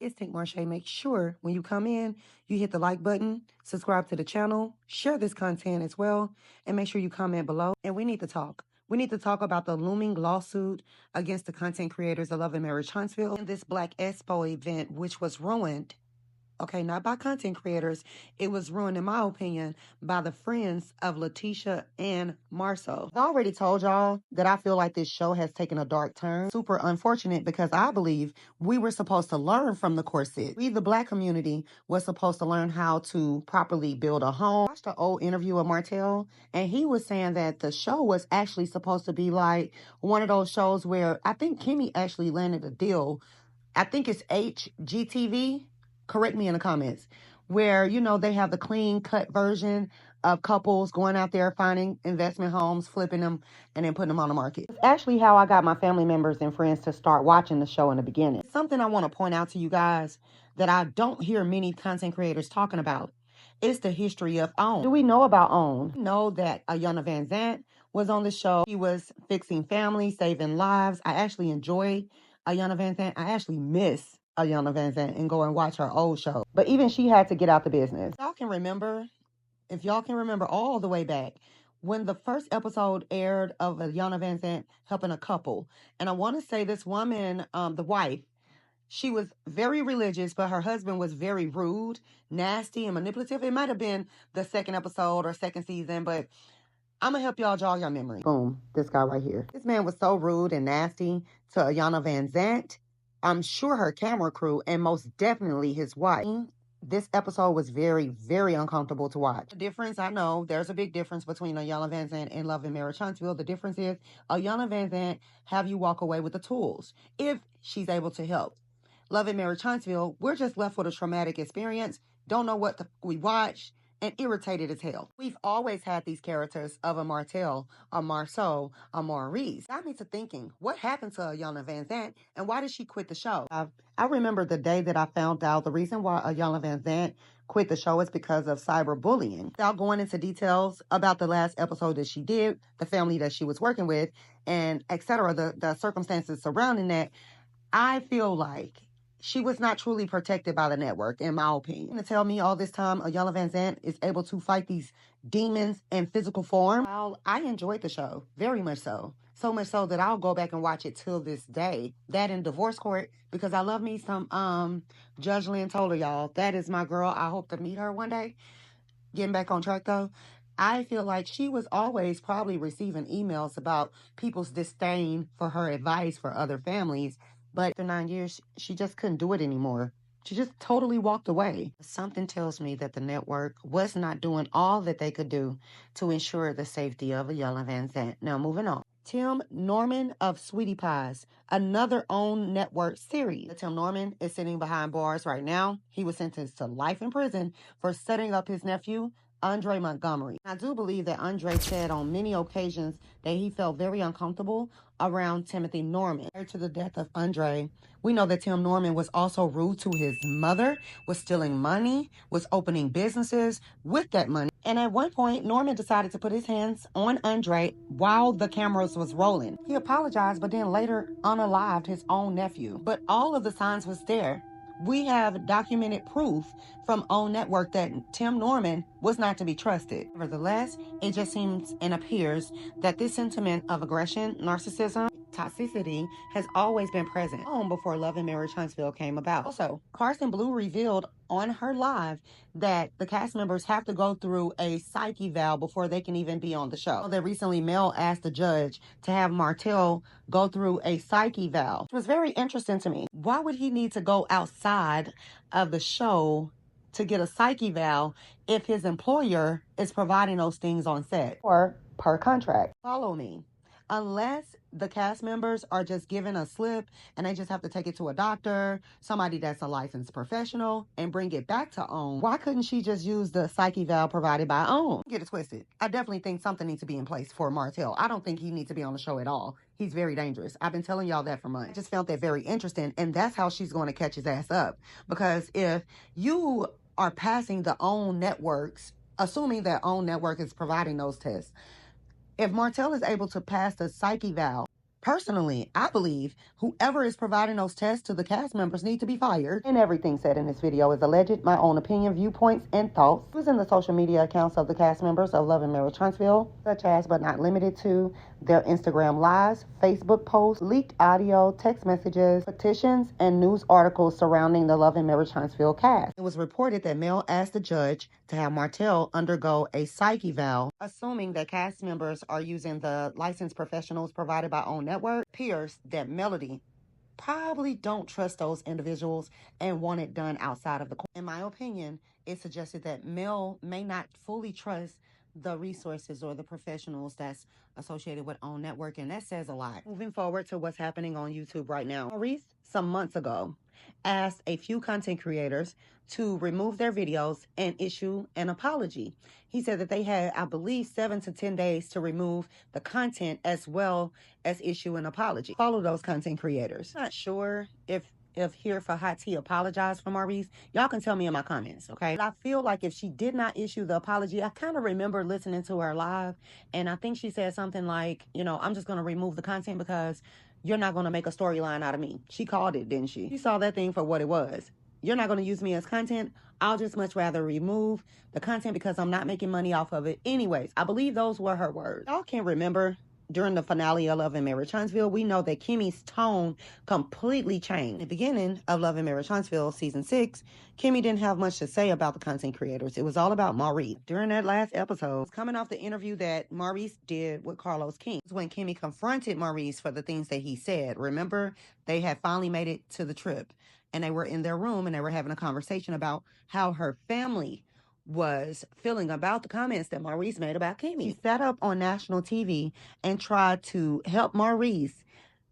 It's Tank Marche. Make sure when you come in, you hit the like button, subscribe to the channel, share this content as well, and make sure you comment below. And we need to talk. We need to talk about the looming lawsuit against the content creators of Love and Marriage Huntsville and this Black Expo event, which was ruined. Okay, not by content creators. It was ruined, in my opinion, by the friends of Letitia and Marceau. I've already told y'all that I feel like this show has taken a dark turn. Super unfortunate because I believe we were supposed to learn from the corset. We, the Black community, was supposed to learn how to properly build a home. I watched an old interview of Martell, and he was saying that the show was actually supposed to be like one of those shows where I think Kimmy actually landed a deal. I think it's HGTV. Correct me in the comments, where, you know, they have the clean cut version of couples going out there finding investment homes, flipping them, and then putting them on the market. It's actually how I got my family members and friends to start watching the show in the beginning. Something I want to point out to you guys that I don't hear many content creators talking about. It's the history of OWN. Do we know about OWN? We know that Ayanna Van Zant was on the show. He was fixing families, saving lives. I actually enjoy Ayanna Van Zant. I actually miss Ayanna Van Zant and go and watch her old show. But even she had to get out the business. If y'all can remember all the way back, when the first episode aired of Ayanna Van Zant helping a couple, and I want to say this woman, the wife, she was very religious, but her husband was very rude, nasty, and manipulative. It might have been the second episode or second season, but I'm going to help y'all jog your memory. Boom, this guy right here. This man was so rude and nasty to Ayanna Van Zant. I'm sure her camera crew, and most definitely his wife. This episode was very, very uncomfortable to watch. The difference, I know, there's a big difference between Ayanna Van Zant and Love and Marriage Huntsville. The difference is Ayanna Van Zant have you walk away with the tools if she's able to help. Love and Marriage Huntsville, we're just left with a traumatic experience, don't know what we watched, and irritated as hell. We've always had these characters of a Martell, a Marceau, a Maurice. Got me to thinking, what happened to Ayanna Van Zant, and why did she quit the show? I remember the day that I found out the reason why Ayanna Van Zant quit the show is because of cyberbullying. Without going into details about the last episode that she did, the family that she was working with, and etc., the circumstances surrounding that, I feel like she was not truly protected by the network, in my opinion. To tell me all this time Ayanna Van Zant is able to fight these demons in physical form. Well, I enjoyed the show, very much so. So much so that I'll go back and watch it till this day. That in Divorce Court, because I love me some Judge Lynn Toler, y'all. That is my girl. I hope to meet her one day. Getting back on track though. I feel like she was always probably receiving emails about people's disdain for her advice for other families. But after 9 years, she just couldn't do it anymore. She just totally walked away. Something tells me that the network was not doing all that they could do to ensure the safety of Ayanna Van Zant. Now, moving on. Tim Norman of Sweetie Pies, another OWN network series. Tim Norman is sitting behind bars right now. He was sentenced to life in prison for setting up his nephew, Andre Montgomery. I do believe that Andre said on many occasions that he felt very uncomfortable around Timothy Norman. Prior to the death of Andre, we know that Tim Norman was also rude to his mother, was stealing money, was opening businesses with that money. And at one point, Norman decided to put his hands on Andre while the cameras was rolling. He apologized, but then later unalived his own nephew. But all of the signs was there. We have documented proof from OWN Network that Tim Norman was not to be trusted. Nevertheless, it just seems and appears that this sentiment of aggression, narcissism, toxicity has always been present long before Love and Marriage Huntsville came about. Also, Carson Blue revealed on her live that the cast members have to go through a psych eval before they can even be on the show. That recently Mel asked the judge to have Martell go through a psych eval, which was very interesting to me. Why would he need to go outside of the show to get a psych eval if his employer is providing those things on set or per contract? Follow me. Unless the cast members are just given a slip and they just have to take it to a doctor, somebody that's a licensed professional, and bring it back to OWN, why couldn't she just use the psych eval provided by OWN? Get it twisted. I definitely think something needs to be in place for Martell. I don't think he needs to be on the show at all. He's very dangerous. I've been telling y'all that for months. I just found that very interesting, and that's how she's going to catch his ass up. Because if you are passing the OWN networks, assuming that OWN network is providing those tests, if Martell is able to pass the psych eval Personally, I believe whoever is providing those tests to the cast members need to be fired. And everything said in this video is alleged, my own opinion, viewpoints, and thoughts. Using the social media accounts of the cast members of Love and Marriage Huntsville, such as but not limited to their Instagram lives, Facebook posts, leaked audio, text messages, petitions, and news articles surrounding the Love and Marriage Huntsville cast. It was reported that Mel asked the judge to have Martell undergo a psych eval, assuming that cast members are using the licensed professionals provided by OWN Network. Appears that Melody probably don't trust those individuals and want it done outside of the court. In my opinion, it suggested that Mel may not fully trust the resources or the professionals that's associated with OWN Network, and that says a lot. Moving forward to what's happening on YouTube right now. Maurice, some months ago, asked a few content creators to remove their videos and issue an apology. He said that they had, I believe, 7 to 10 days to remove the content as well as issue an apology. Follow those content creators. Not sure if Here for Hot Tea apologized for Maurice. Y'all can tell me in my comments, okay? But I feel like if she did not issue the apology, I kind of remember listening to her live, and I think she said something like, you know, I'm just going to remove the content because you're not going to make a storyline out of me. She called it, didn't she? She saw that thing for what it was. You're not going to use me as content. I'll just much rather remove the content because I'm not making money off of it. Anyways, I believe those were her words. Y'all can't remember during the finale of Love and Marriage Huntsville, we know that Kimmi's tone completely changed. At the beginning of Love and Marriage Huntsville season 6, Kimmi didn't have much to say about the content creators. It was all about Maurice. During that last episode, coming off the interview that Maurice did with Carlos King, when Kimmi confronted Maurice for the things that he said. Remember, they had finally made it to the trip, and they were in their room, and they were having a conversation about how her family was feeling about the comments that Maurice made about Kimmi. She sat up on national TV and tried to help Maurice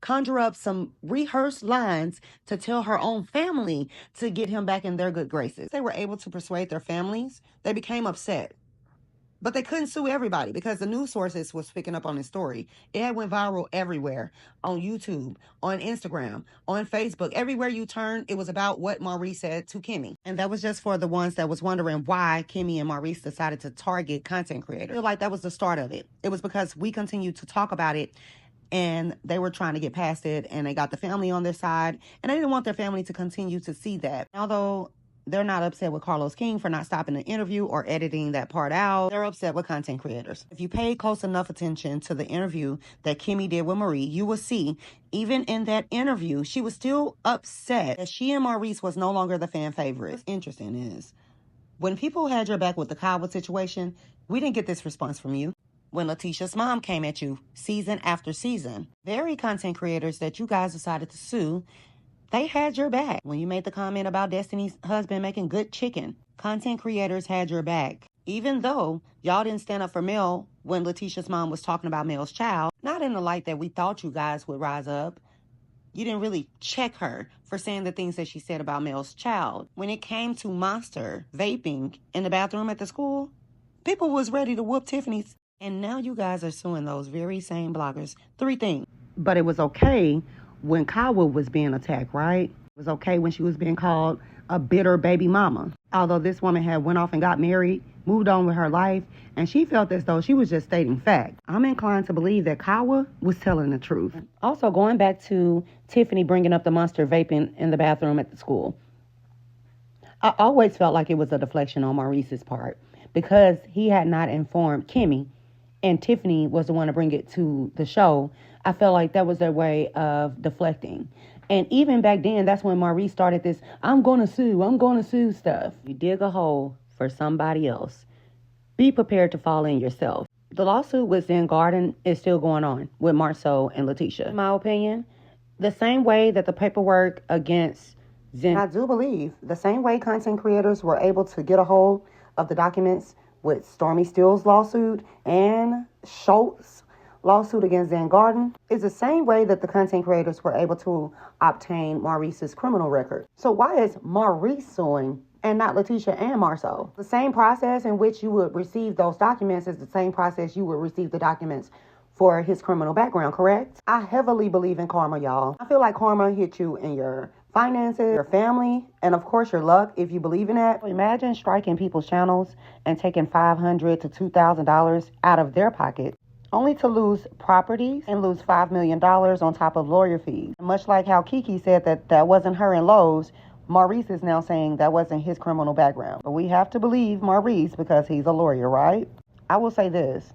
conjure up some rehearsed lines to tell her own family to get him back in their good graces. They were able to persuade their families. They became upset. But they couldn't sue everybody because the news sources was picking up on this story. It had went viral everywhere, on YouTube, on Instagram, on Facebook. Everywhere you turn, it was about what Maurice said to Kimmi. And that was just for the ones that was wondering why Kimmi and Maurice decided to target content creators. I feel like that was the start of it. It was because we continued to talk about it, and they were trying to get past it, and they got the family on their side, and they didn't want their family to continue to see that. Although they're not upset with Carlos King for not stopping the interview or editing that part out. They're upset with content creators. If you paid close enough attention to the interview that Kimmi did with Marie, you will see, even in that interview, she was still upset that she and Maurice was no longer the fan favorite. What's interesting is, when people had your back with the Kyle situation, we didn't get this response from you. When Letitia's mom came at you season after season, very content creators that you guys decided to sue, they had your back. When you made the comment about Destiny's husband making good chicken, content creators had your back. Even though y'all didn't stand up for Mel when Letitia's mom was talking about Mel's child, not in the light that we thought you guys would rise up. You didn't really check her for saying the things that she said about Mel's child. When it came to Monster vaping in the bathroom at the school, people was ready to whoop Tiffany's. And now you guys are suing those very same bloggers. 3 things. But it was okay when Kawa was being attacked, right? It was okay when she was being called a bitter baby mama. Although this woman had went off and got married, moved on with her life, and she felt as though she was just stating fact. I'm inclined to believe that Kawa was telling the truth. Also, going back to Tiffany bringing up the Monster vaping in the bathroom at the school, I always felt like it was a deflection on Maurice's part because he had not informed Kimmi, and Tiffany was the one to bring it to the show. I felt like that was their way of deflecting. And even back then, that's when Maurice started this, I'm going to sue stuff. You dig a hole for somebody else. Be prepared to fall in yourself. The lawsuit with Zen Garden is still going on with Marceau and Letitia. In my opinion, the same way that the paperwork against Zen, I do believe the same way content creators were able to get a hold of the documents with Stormy Steele's lawsuit and Schultz lawsuit against Zen Garden, is the same way that the content creators were able to obtain Maurice's criminal record. So why is Maurice suing and not Letitia and Marceau? The same process in which you would receive those documents is the same process you would receive the documents for his criminal background, correct? I heavily believe in karma, y'all. I feel like karma hit you in your finances, your family, and of course your luck, if you believe in that. Imagine striking people's channels and taking $500 to $2,000 out of their pocket, only to lose properties and lose $5 million on top of lawyer fees. Much like how Kiki said that wasn't her and Lowe's, Maurice is now saying that wasn't his criminal background. But we have to believe Maurice because he's a lawyer, right? I will say this.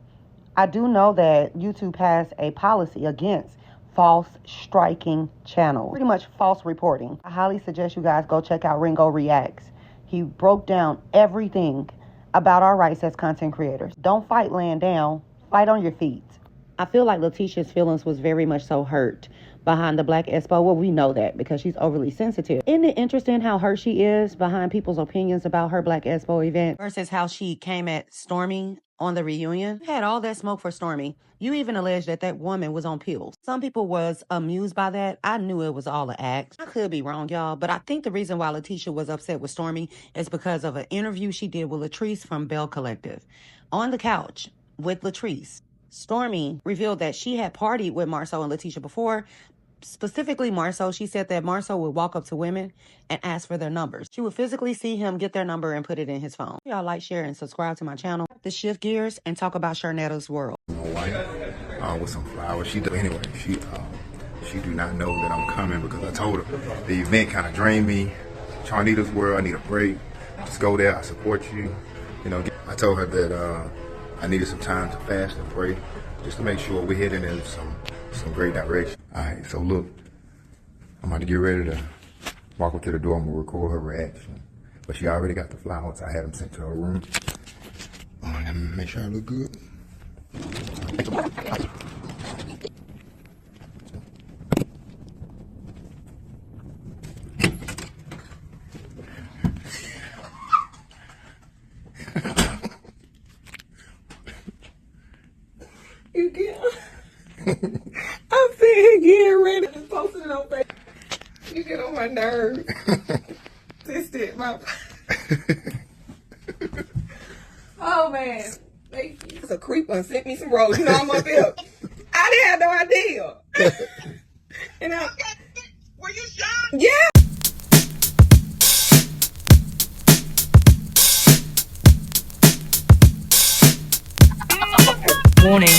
I do know that YouTube passed a policy against false striking channels, pretty much false reporting. I highly suggest you guys go check out Ringo Reacts. He broke down everything about our rights as content creators. Don't fight laying down, fight on your feet. I feel like Letitia's feelings was very much so hurt behind the Black Expo. Well, we know that because she's overly sensitive. Isn't it interesting how hurt she is behind people's opinions about her Black Expo event versus how she came at Stormy on the reunion? You had all that smoke for Stormy. You even alleged that woman was on pills. Some people was amused by that. I knew it was all an act. I could be wrong, y'all, but I think the reason why Letitia was upset with Stormy is because of an interview she did with Latrice from Bell Collective. On the couch with Latrice, Stormy revealed that she had partied with Marceau and Letitia before. Specifically Marceau, she said that Marceau would walk up to women and ask for their numbers. She would physically see him get their number and put it in his phone. Y'all like, share, and subscribe to my channel to shift gears and talk about Sharnetta's world. With some flowers. She do not know that I'm coming because I told her the event kind of drained me. Sharnetta's world, I need a break. Just go there, I support you. I told her that I needed some time to fast and pray just to make sure we're heading in some great direction. All right, so look, I'm about to get ready to walk up to the door. I'm gonna record her reaction, but she already got the flowers. I had them sent to her room. Let me make sure I look good. You get, I'm sitting here getting ready to post it on Facebook. You get on my nerves. Sister, my. Oh man, it's a creeper sent me some rolls. You know I'm up here. I didn't have no idea. And were you shocked? Yeah. Warning.